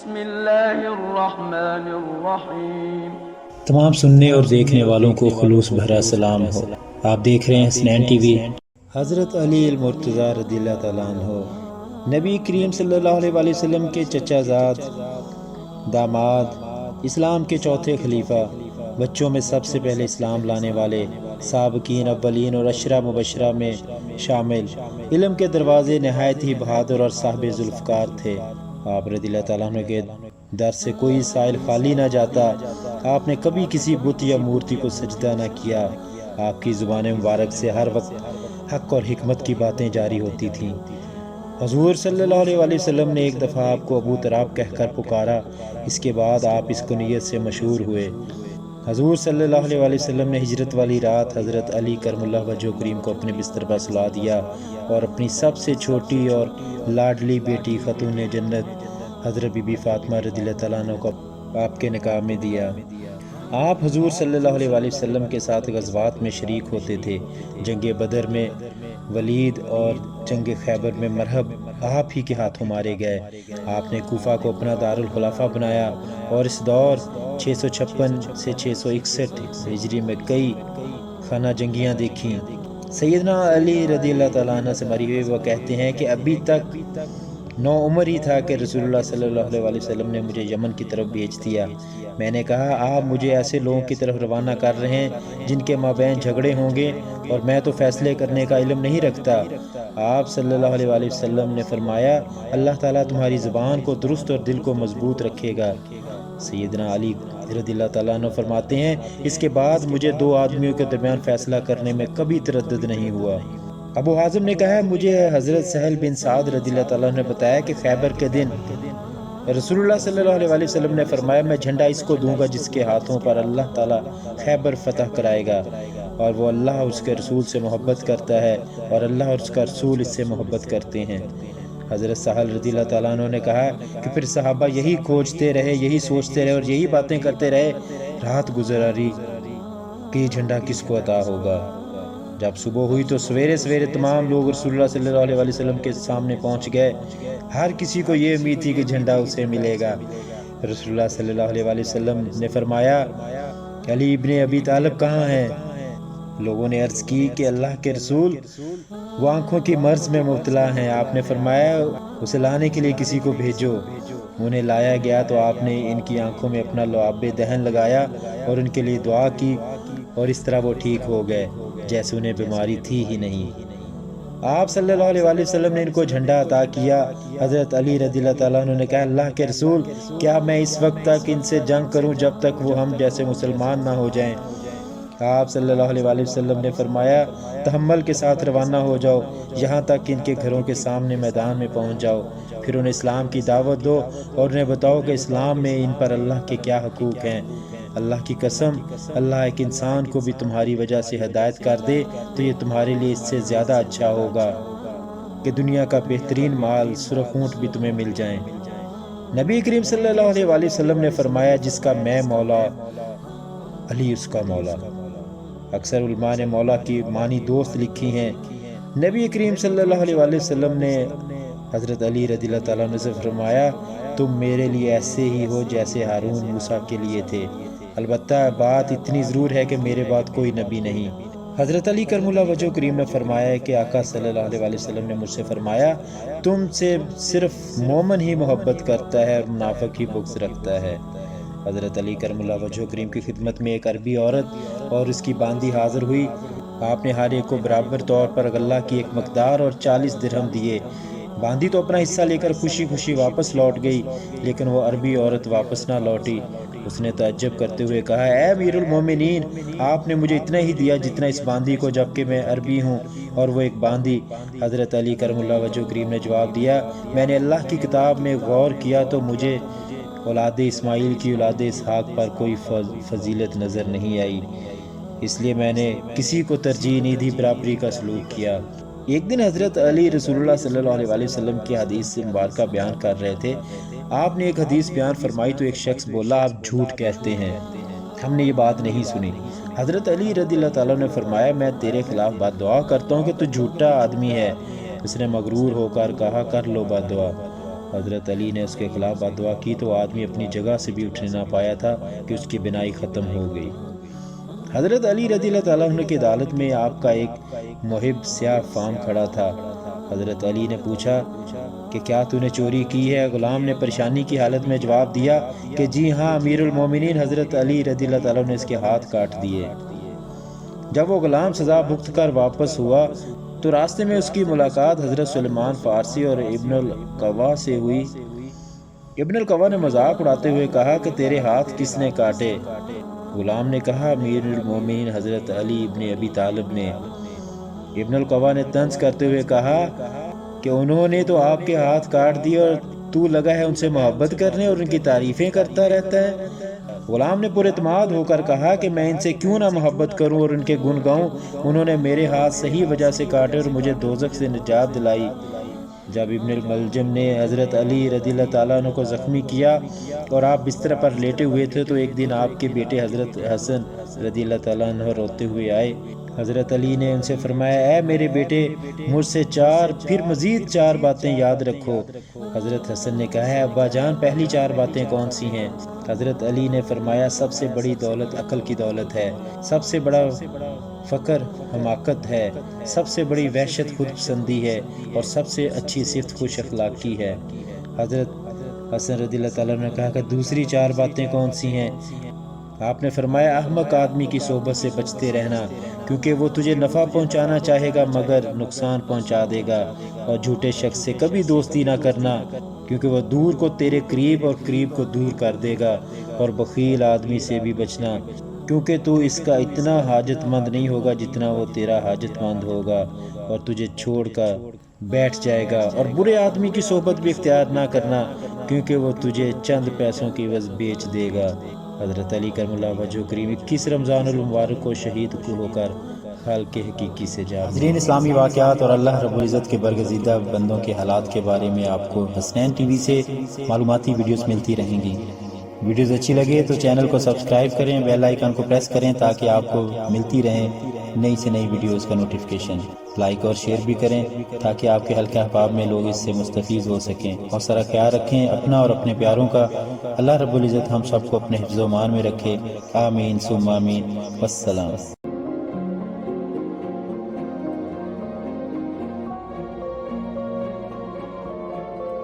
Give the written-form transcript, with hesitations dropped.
بسم اللہ الرحمن الرحیم۔ تمام سننے اور دیکھنے والوں کو خلوص بھرا سلام ہو۔ آپ دیکھ رہے ہیں حسنین ٹی وی۔ حضرت علی المرتضیٰ رضی اللہ تعالیٰ عنہ نبی کریم صلی اللہ علیہ وآلہ وسلم کے چچا زاد، داماد، اسلام کے چوتھے خلیفہ، بچوں میں سب سے پہلے اسلام لانے والے، سابقین اولین اور عشرہ مبشرہ میں شامل، علم کے دروازے نہایت ہی بہادر اور صاحب ذوالفقار تھے۔ آپ رضی اللہ تعالیٰ عنہ کے در سے کوئی سائل خالی نہ جاتا۔ آپ نے کبھی کسی بت یا مورتی کو سجدہ نہ کیا۔ آپ کی زبان مبارک سے ہر وقت حق اور حکمت کی باتیں جاری ہوتی تھیں۔ حضور صلی اللہ علیہ وآلہ وسلم نے ایک دفعہ آپ کو ابو تراب کہہ کر پکارا۔ اس کے بعد آپ اس کنیت سے مشہور ہوئے۔ حضور صلی اللہ علیہ وآلہ وسلم نے ہجرت والی رات حضرت علی کرم اللہ وجہہ کریم کو اپنے بستر پر سلا دیا اور اپنی سب سے چھوٹی اور لاڈلی بیٹی خاتون جنت حضرت بی بی فاطمہ رضی اللہ تعالیٰ عنہ کو آپ کے نکاح میں دیا۔ آپ حضور صلی اللہ علیہ وآلہ وسلم کے ساتھ غزوات میں شریک ہوتے تھے۔ جنگ بدر میں ولید اور جنگ خیبر میں مرہب آپ ہی کے ہاتھوں مارے گئے۔ آپ نے کوفہ کو اپنا دارالخلافہ بنایا اور اس دور 656 سے 661 ہجری میں کئی خانہ جنگیاں دیکھیں۔ سیدنا علی رضی اللہ تعالیٰ عنہ سے مری ہوئی وہ کہتے ہیں کہ ابھی تک 9 عمر ہی تھا کہ رسول اللہ صلی اللہ علیہ وآلہ وسلم نے مجھے یمن کی طرف بھیج دیا۔ میں نے کہا آپ مجھے ایسے لوگوں کی طرف روانہ کر رہے ہیں جن کے مابین جھگڑے ہوں گے اور میں تو فیصلے کرنے کا علم نہیں رکھتا۔ آپ صلی اللہ علیہ وآلہ وسلم نے فرمایا اللہ تعالیٰ تمہاری زبان کو درست اور دل کو مضبوط رکھے گا۔ سیدنا علی رضی اللہ تعالیٰ عنہ فرماتے ہیں اس کے بعد مجھے 2 آدمیوں کے درمیان فیصلہ کرنے میں کبھی تردد نہیں ہوا۔ ابو حازم نے کہا مجھے حضرت سہل بن سعد رضی اللہ تعالیٰ نے بتایا کہ خیبر کے دن رسول اللہ صلی اللہ علیہ وآلہ وسلم نے فرمایا میں جھنڈا اس کو دوں گا جس کے ہاتھوں پر اللہ تعالیٰ خیبر فتح کرائے گا، اور وہ اللہ اور اس کے رسول سے محبت کرتا ہے اور اللہ اور اس کا رسول اس سے محبت کرتے ہیں۔ حضرت سہل رضی اللہ تعالیٰ عنہ نے کہا کہ پھر صحابہ یہی کھوجتے رہے، یہی سوچتے رہے اور یہی باتیں کرتے رہے۔ رات گزاری کہ یہ جھنڈا کس کو عطا ہوگا۔ جب صبح ہوئی تو سویرے سویرے تمام لوگ رسول اللہ صلی اللہ علیہ وسلم کے سامنے پہنچ گئے۔ ہر کسی کو یہ امید تھی کہ جھنڈا اسے ملے گا۔ رسول اللہ صلی اللہ علیہ وسلم نے فرمایا علی ابن ابی طالب کہاں ہیں؟ لوگوں نے عرض کی کہ اللہ کے رسول وہ آنکھوں کی مرض میں مبتلا ہیں۔ آپ نے فرمایا اسے لانے کے لیے کسی کو بھیجو۔ انہیں لایا گیا تو آپ نے ان کی آنکھوں میں اپنا لعاب دہن لگایا اور ان کے لیے دعا کی، اور اس طرح وہ ٹھیک ہو گئے جیسے انہیں بیماری تھی ہی نہیں۔ آپ صلی اللہ علیہ وآلہ وسلم نے ان کو جھنڈا عطا کیا۔ حضرت علی رضی اللہ تعالیٰ عنہ نے کہا اللہ کے رسول کیا میں اس وقت تک ان سے جنگ کروں جب تک وہ ہم جیسے مسلمان نہ ہو جائیں؟ آپ صلی اللہ علیہ وآلہ وسلم نے فرمایا تحمل کے ساتھ روانہ ہو جاؤ یہاں تک ان کے گھروں کے سامنے میدان میں پہنچ جاؤ، پھر انہیں اسلام کی دعوت دو اور انہیں بتاؤ کہ اسلام میں ان پر اللہ کے کیا حقوق ہیں۔ اللہ کی قسم اللہ ایک انسان کو بھی تمہاری وجہ سے ہدایت کر دے تو یہ تمہارے لیے اس سے زیادہ اچھا ہوگا کہ دنیا کا بہترین مال سرخ اونٹ بھی تمہیں مل جائیں۔ نبی کریم صلی اللہ علیہ وآلہ وسلم نے فرمایا جس کا میں مولا علی اس کا مولا۔ اکثر علماء نے مولا کی معنی دوست لکھی ہیں۔ نبی کریم صلی اللہ علیہ وآلہ وسلم نے حضرت علی رضی اللہ تعالیٰ عنہ سے فرمایا تم میرے لیے ایسے ہی ہو جیسے ہارون موسیٰ کے لیے تھے، البتہ بات اتنی ضرور ہے کہ میرے بعد کوئی نبی نہیں۔ حضرت علی کرم اللہ وجہہ کریم نے فرمایا کہ آقا صلی اللہ علیہ وآلہ وسلم نے مجھ سے فرمایا تم سے صرف مومن ہی محبت کرتا ہے اور منافق ہی بغض رکھتا ہے۔ حضرت علی کرم اللہ وجہہ کریم کی خدمت میں ایک عربی عورت اور اس کی باندی حاضر ہوئی۔ آپ نے ہر ایک کو برابر طور پر غلہ کی ایک مقدار اور 40 درہم دیے۔ باندی تو اپنا حصہ لے کر خوشی خوشی واپس لوٹ گئی، لیکن وہ عربی عورت واپس نہ لوٹی۔ اس نے تعجب کرتے ہوئے کہا اے امیر المومنین آپ نے مجھے اتنا ہی دیا جتنا اس باندی کو، جبکہ میں عربی ہوں اور وہ ایک باندی۔ حضرت علی کرم اللہ وجہہ کریم نے جواب دیا میں نے اللہ کی کتاب میں غور کیا تو مجھے اولاد اسماعیل کی اولاد اسحاق پر کوئی فضیلت نظر نہیں آئی، اس لیے میں نے کسی کو ترجیح نہیں دی، برابری کا سلوک کیا۔ ایک دن حضرت علی رسول اللہ صلی اللہ علیہ وآلہ وسلم کی حدیث سے مبارکہ بیان کر رہے تھے۔ آپ نے ایک حدیث بیان فرمائی تو ایک شخص بولا آپ جھوٹ کہتے ہیں، ہم نے یہ بات نہیں سنی۔ حضرت علی رضی اللہ تعالیٰ نے فرمایا میں تیرے خلاف بد دعا کرتا ہوں کہ تو جھوٹا آدمی ہے۔ اس نے مغرور ہو کر کہا کر لو بد دعا۔ حضرت علی نے اس کے خلاف بددعا کی تو آدمی اپنی جگہ سے بھی اٹھ نہ پایا تھا کہ اس کی بینائی ختم ہو گئی۔ حضرت علی رضی اللہ تعالیٰ عنہ کی عدالت میں آپ کا ایک محب سیاہ فام کھڑا تھا۔ حضرت علی نے پوچھا کہ کیا تو نے چوری کی ہے؟ غلام نے پریشانی کی حالت میں جواب دیا کہ جی ہاں امیر المومنین حضرت علی رضی اللہ تعالیٰ نے اس کے ہاتھ کاٹ دیے۔ جب وہ غلام سزا بھگت کر واپس ہوا تو راستے میں اس کی ملاقات حضرت سلیمان فارسی اور ابن القوا سے ہوئی۔ ابن القوا نے مذاق اڑاتے ہوئے کہا کہ تیرے ہاتھ کس نے کاٹے؟ غلام نے کہا امیر المومنین حضرت علی ابن ابی طالب نے۔ ابن القوا نے طنز کرتے ہوئے کہا کہ انہوں نے تو آپ کے ہاتھ کاٹ دیے اور تو لگا ہے ان سے محبت کرنے اور ان کی تعریفیں کرتا رہتا ہے۔ غلام نے پر اعتماد ہو کر کہا کہ میں ان سے کیوں نہ محبت کروں اور ان کے گن گاؤں، انہوں نے میرے ہاتھ صحیح وجہ سے کاٹے اور مجھے دوزخ سے نجات دلائی۔ جب ابن الملجم نے حضرت علی رضی اللہ تعالیٰ عنہ کو زخمی کیا اور آپ بستر پر لیٹے ہوئے تھے تو ایک دن آپ کے بیٹے حضرت حسن رضی اللہ تعالیٰ عنہ روتے ہوئے آئے۔ حضرت علی نے ان سے فرمایا اے میرے بیٹے، مجھ سے پھر مزید 4 باتیں یاد رکھو۔ حضرت حسن نے کہا ہے ابا جان پہلی 4 باتیں کون سی ہیں؟ حضرت علی نے فرمایا سب سے بڑی دولت عقل کی دولت ہے، سب سے بڑا فقر حماقت ہے، سب سے بڑی وحشت خود پسندی ہے اور سب سے اچھی صفت خوش اخلاقی ہے۔ حضرت حسن رضی اللہ تعالیٰ نے کہا کہ دوسری 4 باتیں کون سی ہیں؟ آپ نے فرمایا احمق آدمی کی صحبت سے بچتے رہنا، کیونکہ وہ تجھے نفع پہنچانا چاہے گا مگر نقصان پہنچا دے گا، اور جھوٹے شخص سے کبھی دوستی نہ کرنا کیونکہ وہ دور کو تیرے قریب اور قریب کو دور کر دے گا، اور بخیل آدمی سے بھی بچنا کیونکہ تو اس کا اتنا حاجت مند نہیں ہوگا جتنا وہ تیرا حاجت مند ہوگا اور تجھے چھوڑ کر بیٹھ جائے گا، اور برے آدمی کی صحبت بھی اختیار نہ کرنا کیونکہ وہ تجھے چند پیسوں کی عوض بیچ دے گا۔ حضرت علی کرم اللہ وجہہ کریم 21 رمضان المبارک کو شہید ہو کر خالق حقیقی سے جا۔ حاضرین اسلامی واقعات اور اللہ رب العزت کے برگزیدہ بندوں کے حالات کے بارے میں آپ کو حسنین ٹی وی سے معلوماتی ویڈیوز ملتی رہیں گی۔ ویڈیوز اچھی لگے تو چینل کو سبسکرائب کریں، بیل آئیکن کو پریس کریں تاکہ آپ کو ملتی رہیں نئی سے نئی ویڈیوز کا نوٹیفیکیشن۔ لائک اور شیئر بھی کریں تاکہ آپ کے حلقہ احباب میں لوگ اس سے مستفید ہو سکیں۔ اور سارا خیال رکھیں اپنا اور اپنے پیاروں کا۔ اللہ رب العزت ہم سب کو اپنے حفظ و امان میں رکھے، آمین ثم آمین، والسلام۔